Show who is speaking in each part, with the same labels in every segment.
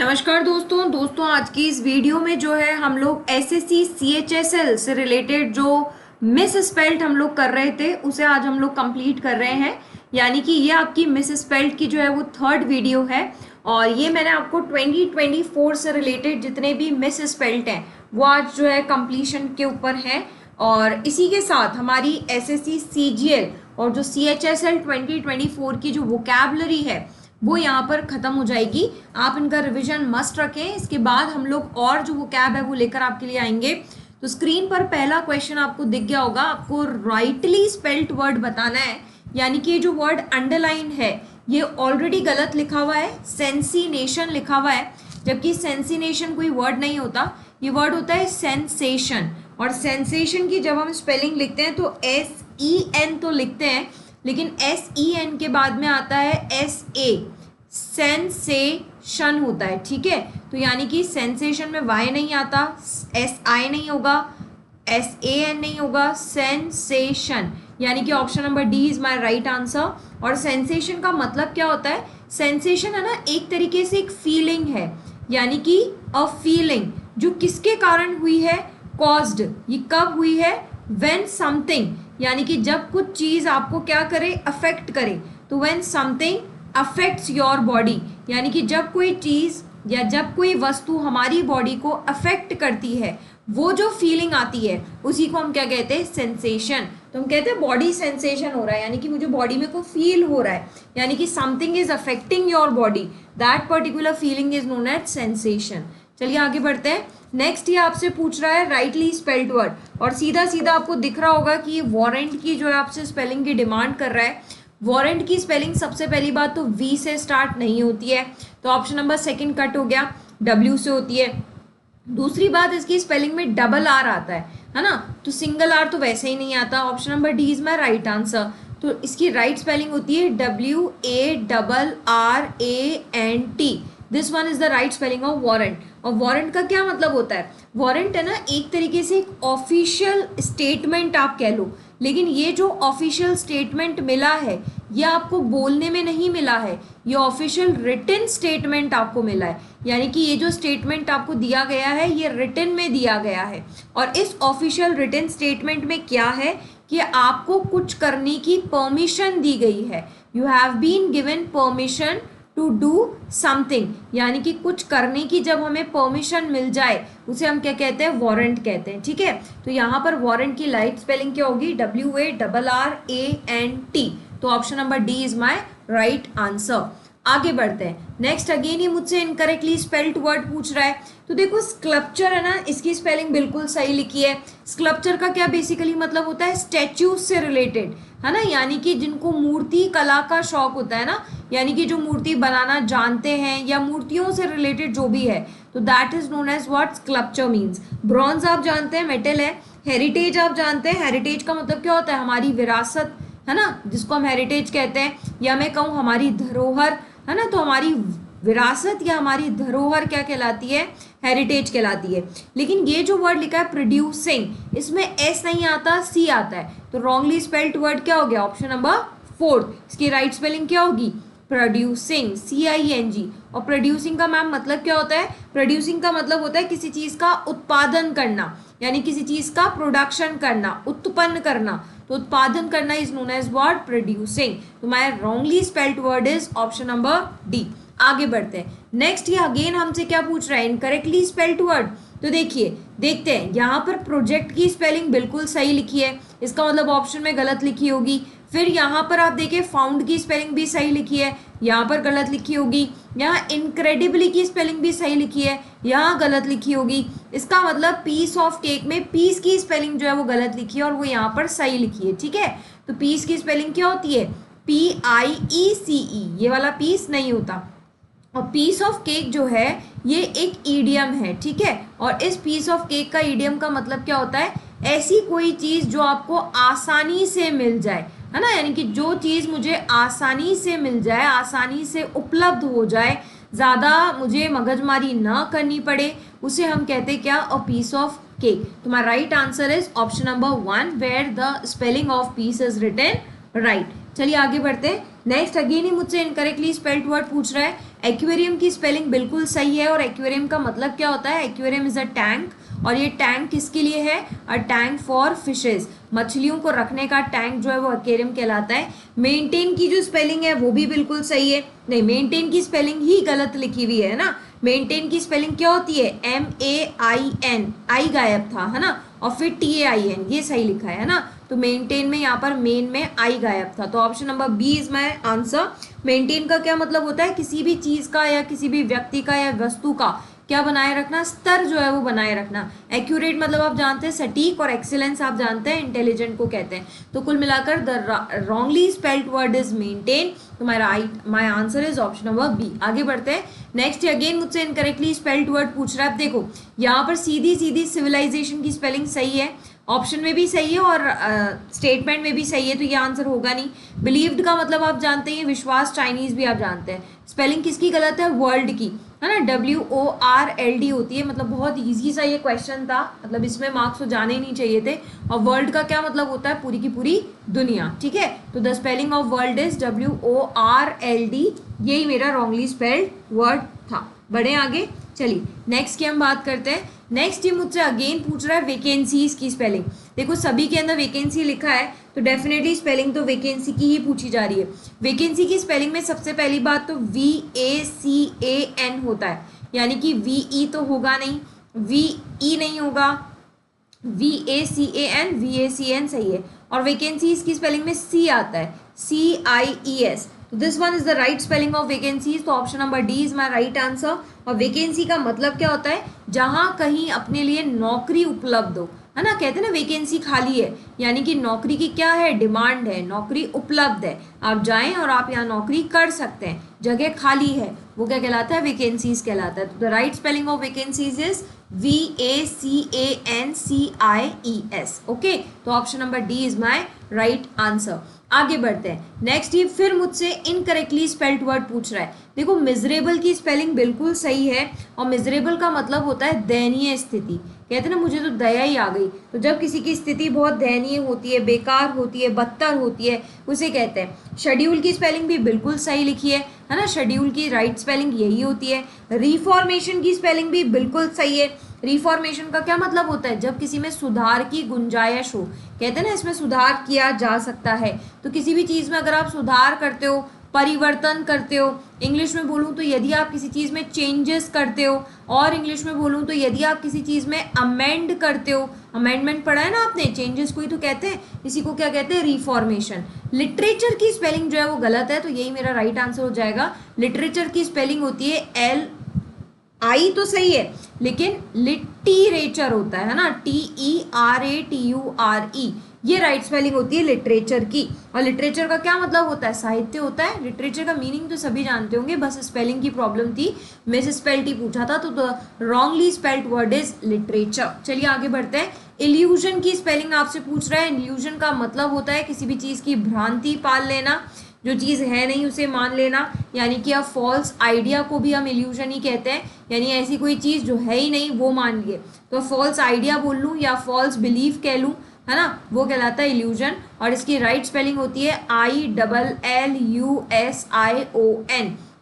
Speaker 1: नमस्कार दोस्तों आज की इस वीडियो में जो है हम लोग एसएससी सीएचएसएल से रिलेटेड जो मिस स्पेल्ट हम लोग कर रहे थे उसे आज हम लोग कंप्लीट कर रहे हैं। यानी कि ये आपकी मिस स्पेल्ट की जो है वो थर्ड वीडियो है और ये मैंने आपको 2024 से रिलेटेड जितने भी मिस स्पेल्ट हैं वो आज जो है कंप्लीशन के ऊपर है। और इसी के साथ हमारी एसएससी सीजीएल और जो सीएचएसएल 2024 की जो वोकैबुलरी है वो यहाँ पर ख़त्म हो जाएगी। आप इनका रिवीजन मस्ट रखें। इसके बाद हम लोग और जो वो कैब है वो लेकर आपके लिए आएंगे। तो स्क्रीन पर पहला क्वेश्चन आपको दिख गया होगा, आपको राइटली स्पेल्ड वर्ड बताना है। यानी कि जो वर्ड अंडरलाइन है ये ऑलरेडी गलत लिखा हुआ है, सेंसिनेशन लिखा हुआ है, जबकि सेंसिनेशन कोई वर्ड नहीं होता, ये वर्ड होता है सेंसेशन। और सेंसेशन की जब हम स्पेलिंग लिखते हैं तो SEN तो लिखते हैं, लेकिन SEN के बाद में आता है SA, सेंसेशन होता है। ठीक है, तो यानी कि सेंसेशन में Y नहीं आता, SI नहीं होगा, SAN नहीं होगा, सेंसेशन। यानी कि option number D is my right answer. और सेंसेशन का मतलब क्या होता है? सेंसेशन है ना, एक तरीके से एक फीलिंग है, यानी कि अ फीलिंग जो किसके कारण हुई है, कॉज्ड। ये कब हुई है? व्हेन समथिंग, यानी कि जब कुछ चीज आपको क्या करे, अफेक्ट करे। तो when something affects your body, यानी कि जब कोई चीज या जब कोई वस्तु हमारी बॉडी को अफेक्ट करती है, वो जो फीलिंग आती है उसी को हम क्या कहते हैं, सेंसेशन। तो हम कहते हैं बॉडी सेंसेशन हो रहा है, यानी कि मुझे बॉडी में कोई फील हो रहा है, यानी कि something is affecting your body, that particular feeling is known as sensation. चलिए आगे बढ़ते हैं। नेक्स्ट ये आपसे पूछ रहा है राइटली स्पेल्ड वर्ड, और सीधा सीधा आपको दिख रहा होगा कि ये वारंट की जो है आपसे स्पेलिंग की डिमांड कर रहा है। वारंट की स्पेलिंग सबसे पहली बात तो V से स्टार्ट नहीं होती है, तो ऑप्शन नंबर सेकंड कट हो गया, W से होती है। दूसरी बात, इसकी स्पेलिंग में डबल R आता है ना, तो सिंगल R तो वैसे ही नहीं आता। Option number D is my right answer. तो इसकी राइट स्पेलिंग होती है WARRANT। This one is the right spelling of warrant. और वारंट का क्या मतलब होता है? वारंट है ना, एक तरीके से एक ऑफिशियल स्टेटमेंट आप कह लो, लेकिन ये जो ऑफिशियल स्टेटमेंट मिला है ये आपको बोलने में नहीं मिला है, ये ऑफिशियल रिटन स्टेटमेंट आपको मिला है। यानी कि ये जो स्टेटमेंट आपको दिया गया है ये रिटन में दिया गया है। और इस ऑफिशियल रिटन स्टेटमेंट में क्या है कि आपको कुछ करने की परमिशन दी गई है। You have been given permission to do something, यानी कि कुछ करने की जब हमें परमिशन मिल जाए उसे हम क्या कहते हैं, वारंट कहते हैं। ठीक है, तो यहाँ पर वारंट की राइट स्पेलिंग क्या होगी, WARRANT। तो option number D is my right answer. आगे बढ़ते हैं। नेक्स्ट अगेन ही मुझसे इनकरेक्टली स्पेल्ड वर्ड पूछ रहा है। तो देखो स्कल्पचर है ना, इसकी स्पेलिंग बिल्कुल सही लिखी है। स्कल्पचर का क्या बेसिकली मतलब होता है, स्टैच्यूज से रिलेटेड है ना, यानी कि जिनको मूर्ति कला का शौक होता है ना, यानी कि जो मूर्ति बनाना जानते हैं या मूर्तियों से रिलेटेड जो भी है, तो that is known as what sculpture means. Bronze आप जानते हैं मेटल है। हेरिटेज आप जानते हैं, हेरिटेज का मतलब क्या होता है, हमारी विरासत है ना, जिसको हम हेरिटेज कहते हैं। या मैं कहूँ हमारी धरोहर है ना, तो हमारी विरासत या हमारी धरोहर क्या कहलाती है, हेरिटेज कहलाती है। लेकिन ये जो वर्ड लिखा है प्रोड्यूसिंग, इसमें S नहीं आता, C आता है, तो रॉन्गली स्पेल्ड वर्ड क्या हो गया, ऑप्शन नंबर फोर्थ। इसकी राइट स्पेलिंग क्या होगी, प्रोड्यूसिंग, CING। और प्रोड्यूसिंग का मैम मतलब क्या होता है, प्रोड्यूसिंग का मतलब होता है किसी चीज का उत्पादन करना, यानी किसी चीज का प्रोडक्शन करना, उत्पन्न करना। तो उत्पादन करना is known as word producing. तो my wrongly spelled word is option number D. आगे बढ़ते हैं। नेक्स्ट ये अगेन हमसे क्या पूछ रहा है, इनकरेक्टली स्पेल्ड वर्ड। तो देखिए देखते हैं, यहाँ पर प्रोजेक्ट की स्पेलिंग बिल्कुल सही लिखी है, इसका मतलब ऑप्शन में गलत लिखी होगी। फिर यहाँ पर आप देखिए फाउंड की स्पेलिंग भी सही लिखी है, यहाँ पर गलत लिखी होगी। यहाँ इनक्रेडिबली की स्पेलिंग भी सही लिखी है, यहाँ गलत लिखी होगी। इसका मतलब पीस ऑफ केक में पीस की स्पेलिंग जो है वो गलत लिखी है और वो यहाँ पर सही लिखी है। ठीक है, तो पीस की स्पेलिंग क्या होती है, PIECE, ये वाला पीस नहीं होता। और पीस ऑफ केक जो है ये एक ईडियम है। ठीक है, और इस पीस ऑफ केक का ईडियम का मतलब क्या होता है, ऐसी कोई चीज जो आपको आसानी से मिल जाए, है ना, यानी कि जो चीज मुझे आसानी से मिल जाए, आसानी से उपलब्ध हो जाए, ज्यादा मुझे मगजमारी ना करनी पड़े, उसे हम कहते हैं क्या, अ पीस ऑफ केक। तो my right answer is option number 1 where the spelling of piece is written right. चलिए आगे बढ़ते हैं। नेक्स्ट अगेन ही मुझसे इनकरेक्टली स्पेल्ड वर्ड पूछ रहा है, एक्वेरियम की स्पेलिंग बिल्कुल सही है, और एक्वेरियम का मतलब क्या होता है, एक्वेरियम इज अ टैंक, और ये टैंक किसके लिए है, अ टैंक फॉर फिशेज, मछलियों को रखने का टैंक जो है वो एक्वेरियम कहलाता है। मेंटेन की जो स्पेलिंग है वो भी बिल्कुल सही है, नहीं मेंटेन की स्पेलिंग ही गलत लिखी हुई है ना, मेंटेन की स्पेलिंग क्या होती है, MAIN, आई गायब था है ना, और फिर TAIN, ये सही लिखा है ना, तो मेंटेन में यहाँ पर मेन में आई गायब था, तो option number B is my answer. Maintain का क्या मतलब होता है, किसी भी चीज का या किसी भी व्यक्ति का या वस्तु का क्या बनाए रखना, स्तर जो है वो बनाए रखना। एक्यूरेट मतलब आप जानते हैं सटीक, और एक्सीलेंस आप जानते हैं इंटेलिजेंट को कहते हैं। तो कुल मिलाकर the wrongly spelled word is maintain, तो my answer is option number B. आगे बढ़ते हैं, नेक्स्ट अगेन मुझसे इनकरेक्टली स्पेल्ड वर्ड पूछ रहा है। देखो यहाँ पर सीधी सीधी सिविलाइजेशन की स्पेलिंग सही है, ऑप्शन में भी सही है और स्टेटमेंट में भी सही है, तो ये आंसर होगा नहीं। बिलीव्ड का मतलब आप जानते हैं विश्वास, चाइनीज भी आप जानते हैं। स्पेलिंग किसकी गलत है, वर्ल्ड की है ना, WORLD होती है, मतलब बहुत इजी सा ये क्वेश्चन था, मतलब इसमें मार्क्स तो जाने ही नहीं चाहिए थे। और वर्ल्ड का क्या मतलब होता है, पूरी की पूरी दुनिया, ठीक है। तो the spelling of world is WORLD, यही मेरा रॉन्गली स्पेल्ड वर्ड था। बढ़े आगे, चलिए नेक्स्ट की हम बात करते हैं। नेक्स्ट ये मुझसे अगेन पूछ रहा है वैकेंसीज की स्पेलिंग। देखो सभी के अंदर वैकेंसी लिखा है, तो डेफिनेटली स्पेलिंग तो वैकेंसी की ही पूछी जा रही है। वैकेंसी की स्पेलिंग में सबसे पहली बात तो VACAN होता है, यानी कि VE तो होगा नहीं, VE नहीं होगा, VACAN सही है। और वैकेंसीज की स्पेलिंग में C आता है, CIES, तो this one is the right spelling of vacancies, तो option number D is my right answer. और वैकेंसी का मतलब क्या होता है, जहां कहीं अपने लिए नौकरी उपलब्ध हो, है ना, कहते हैं ना वैकेंसी खाली है, यानी कि नौकरी की क्या है, डिमांड है, नौकरी उपलब्ध है, आप जाएं और आप यहाँ नौकरी कर सकते हैं, जगह खाली है, वो क्या कहलाता है, वैकेंसीज कहलाता है। तो the right spelling of vacancies is VACANCIES, okay, तो option number D is my right answer. आगे बढ़ते हैं, नेक्स्ट ये फिर मुझसे इनकरेक्टली स्पेल्ड वर्ड पूछ रहा है। देखो मिजरेबल की स्पेलिंग बिल्कुल सही है, और मिजरेबल का मतलब होता है दयनीय स्थिति, कहते हैं ना मुझे तो दया ही आ गई, तो जब किसी की स्थिति बहुत दयनीय होती है, बेकार होती है, बदतर होती है, उसे कहते हैं। शेड्यूल की स्पेलिंग भी बिल्कुल सही लिखी है ना, शेड्यूल की राइट स्पेलिंग यही होती है। रिफॉर्मेशन की स्पेलिंग भी बिल्कुल सही है। रिफॉर्मेशन का क्या मतलब होता है, जब किसी में सुधार की गुंजाइश हो, कहते हैं ना इसमें सुधार किया जा सकता है, तो किसी भी चीज़ में अगर आप सुधार करते हो, परिवर्तन करते हो, इंग्लिश में बोलूँ तो यदि आप किसी चीज़ में चेंजेस करते हो, और इंग्लिश में बोलूँ तो यदि आप किसी चीज़ में अमेंड करते हो, अमेंडमेंट पढ़ा है ना आपने, चेंजेस को ही तो कहते हैं, इसी को क्या कहते हैं, रिफॉर्मेशन। लिटरेचर की स्पेलिंग जो है वो गलत है, तो यही मेरा राइट आंसर हो जाएगा। लिटरेचर की स्पेलिंग होती है LI तो सही है, लेकिन लिटरेचर होता है ना, TERATURE, ये राइट स्पेलिंग होती है लिटरेचर की। और लिटरेचर का क्या मतलब होता है, साहित्य होता है। लिटरेचर का मीनिंग तो सभी जानते होंगे, बस स्पेलिंग की प्रॉब्लम थी, मिस स्पेल्ड ही पूछा था, तो wrongly spelled word is literature. चलिए आगे बढ़ते हैं। इल्यूजन की स्पेलिंग आपसे पूछ रहा है। इल्यूजन का मतलब होता है किसी भी चीज़ की भ्रांति पाल लेना, जो चीज़ है नहीं उसे मान लेना, यानी कि आप फॉल्स आइडिया को भी हम इल्यूजन ही कहते हैं, यानी ऐसी कोई चीज़ जो है ही नहीं वो मान लिए, तो फॉल्स आइडिया बोल लूँ या फॉल्स बिलीफ कह लूँ, है ना, वो कहलाता है इल्यूजन। और इसकी राइट स्पेलिंग होती है ILLUSION,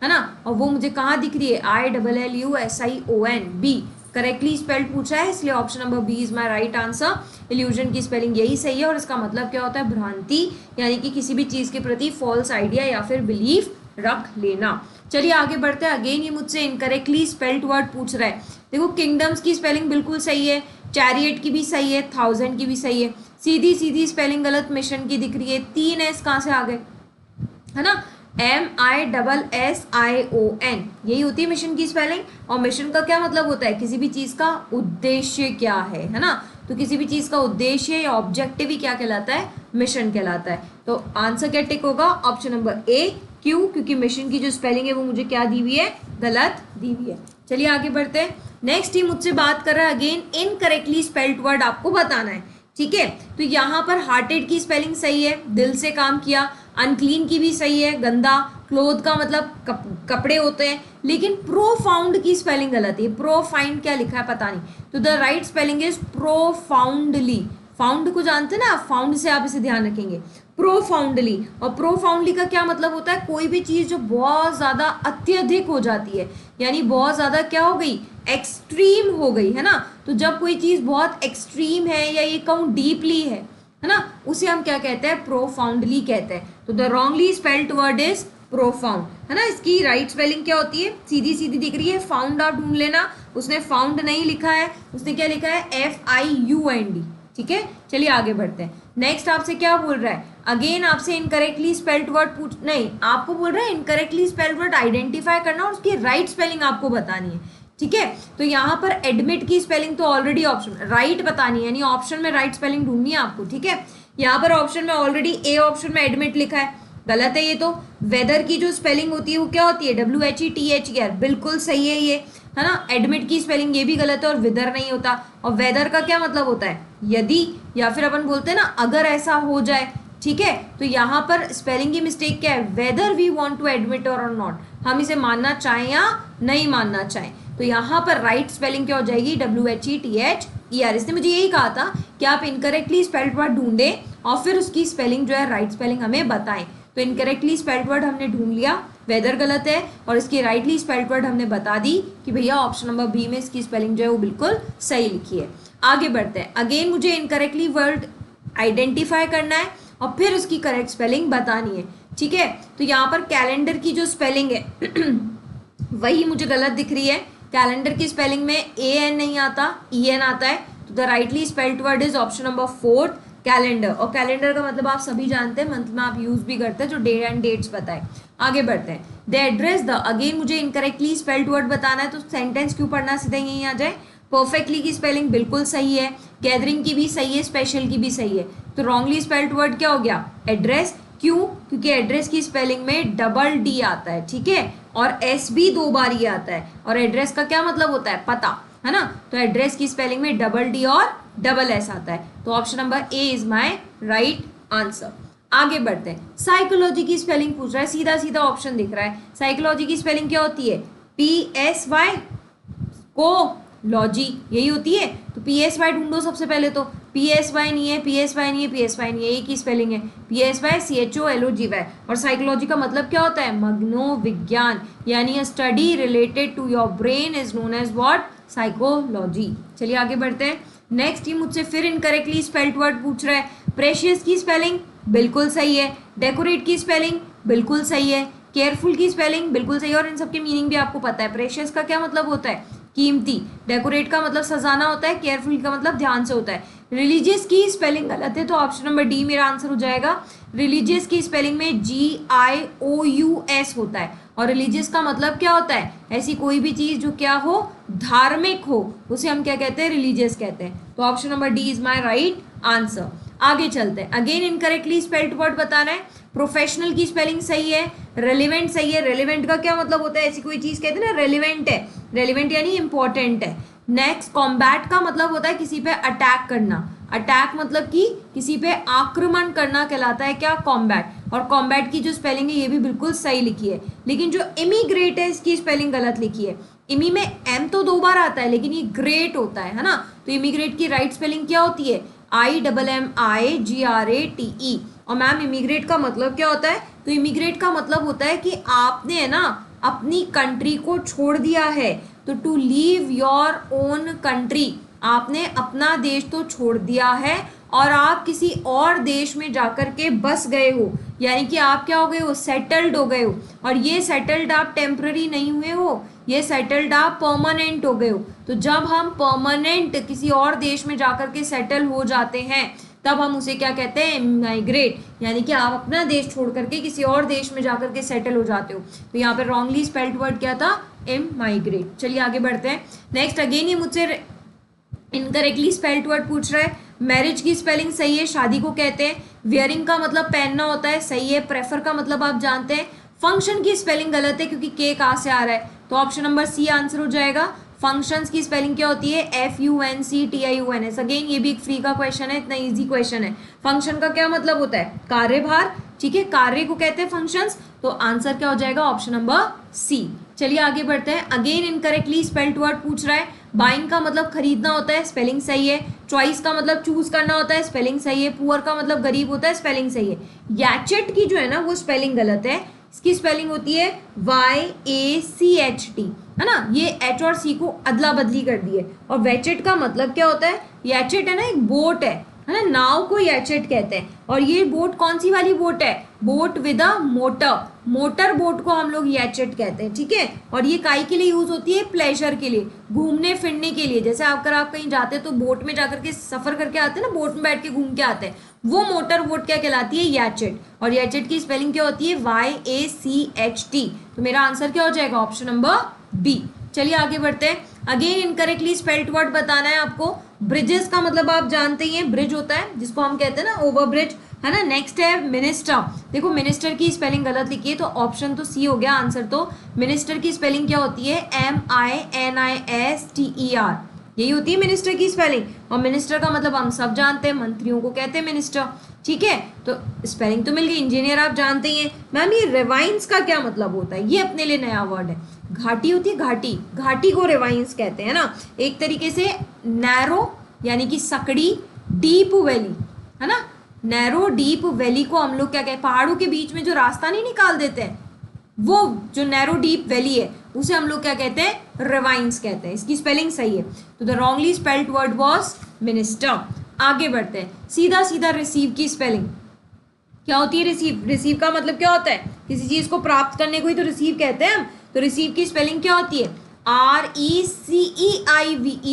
Speaker 1: है ना, और वो मुझे कहाँ दिख रही है, ILLUSION, बी करेक्टली स्पेल्ड पूछा है, इसलिए option number B is my right answer. Illusion की स्पेलिंग यही सही है, और इसका मतलब क्या होता है, भ्रांति, यानी कि किसी भी चीज़ के प्रति फॉल्स आइडिया या फिर बिलीफ रख लेना। चलिए आगे बढ़ते हैं। अगेन ये मुझसे इनकरेक्टली स्पेल्ड वर्ड पूछ रहा है। देखो किंगडम्स की स्पेलिंग बिल्कुल सही है, चैरियट की भी सही है, 1000 की भी सही है, सीधी सीधी स्पेलिंग गलत मिशन की दिख रही है, 3 S कहाँ से आ गए, है ना, MISSION, यही होती है मिशन की स्पेलिंग। और मिशन का क्या मतलब होता है, किसी भी चीज़ का उद्देश्य क्या है ना, तो किसी भी चीज़ का उद्देश्य या ऑब्जेक्टिव ही क्या कहलाता है, मिशन कहलाता है। तो आंसर क्या टिक होगा, ऑप्शन नंबर ए। क्यों, क्योंकि मिशन की जो स्पेलिंग है वो मुझे क्या दी हुई है, गलत दी हुई है। चलिए आगे बढ़ते हैं। नेक्स्ट ही मुझसे बात कर रहा है, अगेन इनकरेक्टली स्पेल्ड वर्ड आपको बताना है, ठीक है। तो यहाँ पर हार्टेड की स्पेलिंग सही है, दिल से काम किया। अनक्लीन की भी सही है, गंदा। क्लोथ का मतलब कपड़े होते हैं, लेकिन प्रोफाउंड की स्पेलिंग गलत है। प्रोफाइंड क्या लिखा है पता नहीं, तो the right spelling is profoundly. Found को जानते हैं ना, फाउंड से आप इसे ध्यान रखेंगे, प्रोफाउंडली। और प्रोफाउंडली का क्या मतलब होता है, कोई भी चीज जो बहुत ज्यादा अत्यधिक हो जाती है, यानी बहुत ज्यादा क्या हो गई, एक्सट्रीम हो गई, है ना। तो जब कोई चीज बहुत एक्सट्रीम है या ये कहूँ डीपली है ना, उसे हम क्या कहते हैं, प्रोफाउंडली कहते हैं। तो the wrongly spelled word is profound, है ना। इसकी राइट स्पेलिंग क्या होती है, सीधी सीधी दिख रही है, फाउंड आप ढूंढ लेना। उसने फाउंड नहीं लिखा है, उसने क्या लिखा है, FIUND, ठीक है। चलिए आगे बढ़ते हैं। नेक्स्ट आपसे क्या बोल रहा है, अगेन आपसे इनकरेक्टली स्पेल्ड वर्ड पूछ, नहीं आपको बोल रहा है इनकरेक्टली स्पेल्ड वर्ड आइडेंटिफाई करना और उसकी राइट स्पेलिंग आपको बतानी है, ठीक है। तो यहाँ पर एडमिट की स्पेलिंग तो ऑलरेडी ऑप्शन राइट बतानी है, यानी ऑप्शन में राइट स्पेलिंग ढूंढनी है आपको, ठीक है। यहाँ पर ऑप्शन में ऑलरेडी ए ऑप्शन में एडमिट लिखा है, गलत है ये तो। वेदर की जो स्पेलिंग होती है वो क्या होती है, WHETHER, बिल्कुल सही है ये, है ना। एडमिट की स्पेलिंग ये भी गलत है और विदर नहीं होता। और वेदर का क्या मतलब होता है, यदि, या फिर अपन बोलते हैं ना अगर ऐसा हो जाए, ठीक है। तो यहाँ पर स्पेलिंग की मिस्टेक क्या है, whether we want to admit or not, हम इसे मानना चाहें या नहीं मानना चाहें। तो यहाँ पर राइट स्पेलिंग क्या हो जाएगी, WHETHER। इसने मुझे यही कहा था कि आप इनकरेक्टली स्पेल्ड वर्ड ढूंढें और फिर उसकी स्पेलिंग जो है राइट स्पेलिंग हमें बताएं। तो इनकरेक्टली स्पेल्ड वर्ड हमने ढूंढ लिया, वेदर गलत है, और इसकी राइटली स्पेल्ड वर्ड हमने बता दी कि भैया ऑप्शन नंबर बी में इसकी स्पेलिंग जो है वो बिल्कुल सही लिखी है। आगे बढ़ते हैं। अगेन मुझे इनकरेक्टली वर्ड आइडेंटिफाई करना है और फिर उसकी करेक्ट स्पेलिंग बतानी है, ठीक है। तो यहाँ पर कैलेंडर की जो स्पेलिंग है वही मुझे गलत दिख रही है। कैलेंडर की स्पेलिंग में AN नहीं आता, EN आता है। तो the rightly spelled word is option number 4 calendar. और कैलेंडर का मतलब आप सभी जानते हैं, मंथ में आप यूज भी करते हैं, जो डे एंड डेट्स बताए। आगे बढ़ते हैं। द एड्रेस द, अगेन मुझे इनकरेक्टली स्पेल्ड वर्ड बताना है, तो सेंटेंस क्यों पढ़ना, सीधा यहीं आ जाए। परफेक्टली की स्पेलिंग बिल्कुल सही है, गैदरिंग की भी सही है, स्पेशल की भी सही है। तो रॉन्गली स्पेल्ड वर्ड क्या हो गया, एड्रेस। क्यों, क्योंकि एड्रेस की स्पेलिंग में DD आता है, ठीक है, और S भी 2 बार ही आता है। और एड्रेस का क्या मतलब होता है, पता, है ना। तो एड्रेस की स्पेलिंग में DD और SS आता है। तो option number A is my right answer. आगे बढ़ते हैं। साइकोलॉजी की स्पेलिंग पूछ रहा है, सीधा सीधा ऑप्शन दिख रहा है। साइकोलॉजी की स्पेलिंग क्या होती है, PSY, को लॉजी, यही होती है। तो PSY ढूंढो सबसे पहले। तो PSY नहीं है, PSY नहीं है, PSY नहीं है, एक ही स्पेलिंग है, PSY CHOLOGY। और साइकोलॉजी का मतलब क्या होता है, मनोविज्ञान, यानी a study related to your brain is known as what, psychology. चलिए आगे बढ़ते हैं। नेक्स्ट ही मुझसे फिर इनकरेक्टली स्पेल्ड वर्ड पूछ रहा है। प्रेशियस की स्पेलिंग बिल्कुल सही है, डेकोरेट की स्पेलिंग बिल्कुल सही है, केयरफुल की स्पेलिंग बिल्कुल सही है, और इन सबके मीनिंग भी आपको पता है। प्रेशियस का क्या मतलब होता है, कीमती, डेकोरेट का मतलब सजाना होता है, केयरफुल का मतलब ध्यान से होता है। रिलीजियस की स्पेलिंग गलत है, तो ऑप्शन नंबर डी मेरा आंसर हो जाएगा। रिलीजियस की स्पेलिंग में GIOUS होता है, और रिलीजियस का मतलब क्या होता है, ऐसी कोई भी चीज जो क्या हो, धार्मिक हो, उसे हम क्या कहते हैं, रिलीजियस कहते हैं। तो option number D is my right answer. आगे चलते हैं। अगेन इनकरेक्टली स्पेल्ड वर्ड बताना है। प्रोफेशनल की स्पेलिंग सही है, रेलिवेंट सही है। रेलिवेंट का क्या मतलब होता है, ऐसी कोई चीज कहते हैं ना रेलिवेंट है, रेलिवेंट यानी इंपॉर्टेंट है। नेक्स्ट, कॉम्बैट का मतलब होता है किसी पे अटैक करना, अटैक मतलब कि किसी पे आक्रमण करना कहलाता है क्या, कॉम्बैट। और कॉम्बैट की जो स्पेलिंग है ये भी बिल्कुल सही लिखी है, लेकिन जो इमिग्रेट है इसकी स्पेलिंग गलत लिखी है। इमी में एम तो 2 बार आता है, लेकिन ये ग्रेट होता है ना। तो इमिग्रेट की राइट स्पेलिंग क्या होती है, IMMIGRATE। और मैम इमिग्रेट का मतलब क्या होता है, तो इमिग्रेट का मतलब होता है कि आपने है ना अपनी कंट्री को छोड़ दिया है। तो to leave your own country, आपने अपना देश तो छोड़ दिया है और आप किसी और देश में जाकर के बस गए हो, यानी कि आप क्या हो गए हो, सेटल्ड हो गए हो। और ये सेटल्ड आप टेम्पररी नहीं हुए हो, ये सेटल्ड आप परमानेंट हो गए हो। तो जब हम परमानेंट किसी और देश में जाकर के सेटल हो जाते हैं तब हम उसे क्या कहते हैं, माइग्रेट, यानी कि आप अपना देश छोड़ करके किसी और देश में जाकर के सेटल हो जाते हो। तो यहाँ पे रॉन्गली स्पेल्ड वर्ड क्या था, माइग्रेट। चलिए आगे बढ़ते हैं। नेक्स्ट अगेन ये मुझसे इनकरेक्टली स्पेल्ड वर्ड पूछ रहा है। मैरिज की स्पेलिंग सही है, शादी को कहते हैं। वियरिंग का मतलब पहनना होता है, सही है। प्रेफर का मतलब आप जानते हैं। फंक्शन की स्पेलिंग गलत है क्योंकि के कहाँ से आ रहा है, तो ऑप्शन नंबर सी आंसर हो जाएगा। फंक्शंस की स्पेलिंग क्या होती है, FUNCTIONS। अगेन ये भी एक फ्री का क्वेश्चन है, इतना इजी क्वेश्चन है। फंक्शन का क्या मतलब होता है, कार्यभार, ठीक है, कार्य को कहते हैं फंक्शंस। तो आंसर क्या हो जाएगा, ऑप्शन नंबर सी। चलिए आगे बढ़ते हैं। अगेन इनकरेक्टली स्पेल्ड वर्ड पूछ रहा है। बाइंग का मतलब खरीदना होता है, स्पेलिंग सही है। चॉइस का मतलब चूज करना होता है, स्पेलिंग सही है। पुअर का मतलब गरीब होता है, स्पेलिंग सही है। याचेट की जो है ना वो स्पेलिंग गलत है। इसकी स्पेलिंग होती है YACHT, है ना। ये एच और सी को अदला बदली कर दी है। और वैचेट का मतलब क्या होता है? याचेट है ना एक बोट है ना, नाव को याचेट कहते हैं। और ये बोट कौन सी वाली बोट है? Boat with a motor, motor boat को हम लोग याचेट कहते हैं, ठीक है। और ये काई के लिए यूज होती है? प्लेजर के लिए, घूमने फिरने के लिए। जैसे अगर आप कहीं जाते हैं तो बोट में जाकर के सफर करके आते हैं ना, बोट में बैठ के घूम के आते हैं, वो मोटर बोट क्या कहलाती है? याचेट। और याचेट की स्पेलिंग क्या होती है? YACHT। तो मेरा आंसर क्या हो जाएगा? Option number B. चलिए आगे बढ़ते हैं। अगेन इनकरेक्टली स्पेल्ड वर्ड बताना है आपको। ब्रिजेस का मतलब आप जानते ही हैं, ब्रिज होता है जिसको हम कहते हैं ना ओवर ब्रिज, है ना। नेक्स्ट है मिनिस्टर। देखो मिनिस्टर की स्पेलिंग गलत लिखी है, तो ऑप्शन तो सी हो गया आंसर। तो मिनिस्टर की स्पेलिंग क्या होती है? MINISTER, यही होती है मिनिस्टर की स्पेलिंग। और मिनिस्टर का मतलब हम सब जानते हैं, मंत्रियों को कहते हैं मिनिस्टर, ठीक है। तो स्पेलिंग तो मिल गई। इंजीनियर आप जानते ही हैं। मैम ये रिवाइंस का क्या मतलब होता है? ये अपने लिए नया वर्ड है। घाटी होती है, घाटी, घाटी को रिवाइंस कहते हैं ना। एक तरीके से नैरो यानी कि सकड़ी, डीप वैली, है ना। नैरो डीप वैली को हम लोग क्या कहते हैं? पहाड़ों के बीच में जो रास्ता नहीं निकाल देते हैं, वो जो नैरो डीप वैली है उसे हम लोग क्या कहते हैं? रिवाइंस कहते हैं। इसकी स्पेलिंग सही है। तो the wrongly spelled word was minister. आगे बढ़ते हैं। सीधा सीधा रिसीव की स्पेलिंग क्या होती है? रिसीव, रिसीव का मतलब क्या होता है? किसी चीज को प्राप्त करने को ही तो रिसीव कहते हैं हम। तो रिसीव की स्पेलिंग क्या होती है? RECEIVE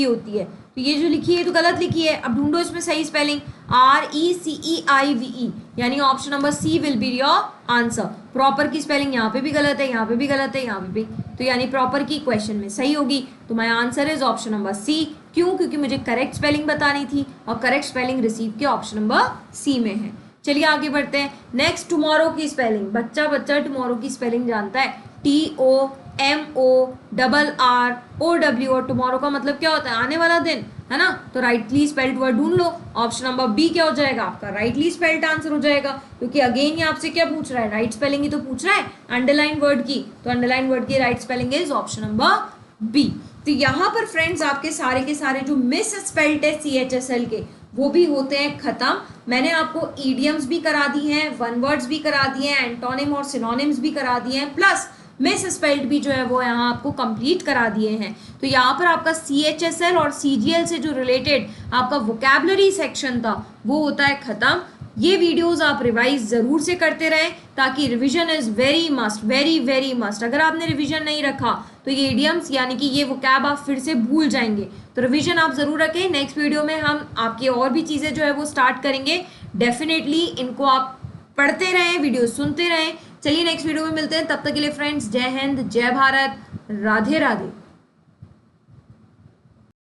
Speaker 1: होती है। तो ये जो लिखी है तो गलत लिखी है। अब ढूंढो इसमें सही स्पेलिंग। RECEIVE, यानी option number C will be your answer. Proper की स्पेलिंग यहाँ पे भी गलत है, यहाँ पे भी गलत है, यहाँ पे भी, तो यानी प्रॉपर की क्वेश्चन में सही होगी। तो my answer is option number C. क्यों? क्योंकि मुझे करेक्ट स्पेलिंग बतानी थी और करेक्ट स्पेलिंग रिसीव के ऑप्शन नंबर सी में है। चलिए आगे बढ़ते हैं। नेक्स्ट टुमारो की स्पेलिंग। बच्चा बच्चा टुमारो की स्पेलिंग जानता है। TOMORROW। और टुमारो का मतलब क्या होता है? आने वाला दिन, है ना। तो राइटली स्पेल्ड वर्ड ढूंढ लो। ऑप्शन नंबर बी क्या हो जाएगा आपका? राइटली स्पेल्ड आंसर हो जाएगा। क्योंकि अगेन ये आपसे क्या पूछ रहा है? राइट स्पेलिंग ही तो पूछ रहा है, अंडरलाइन वर्ड की। तो अंडरलाइन वर्ड की right spelling is option number B. तो यहाँ पर फ्रेंड्स आपके सारे के सारे जो मिस स्पेल्ड है CHSL के, वो भी होते हैं खत्म। मैंने आपको ईडियम्स भी करा दी हैं, वन वर्ड्स भी करा दिए हैं, एंटोनिम और सिनोनिम्स भी करा दिए हैं, प्लस मिस स्पेल्ड भी जो है वो यहाँ आपको कंप्लीट करा दिए हैं। तो यहाँ पर आपका CHSL और CGL से जो रिलेटेड आपका वोकैबुलरी सेक्शन था वो होता है खत्म। ये वीडियोस आप रिवाइज जरूर से करते रहें, ताकि revision is very must, very very must. अगर आपने रिवीजन नहीं रखा तो ये इडियम्स यानी कि ये वोकैब आप फिर से भूल जाएंगे। तो रिवीजन आप जरूर रखें। नेक्स्ट वीडियो में हम आपकी और भी चीज़ें जो है वो स्टार्ट करेंगे। डेफिनेटली इनको आप पढ़ते रहें, वीडियो सुनते रहें। चलिए नेक्स्ट वीडियो में मिलते हैं। तब तक के लिए फ्रेंड्स, जय हिंद, जय भारत, राधे राधे।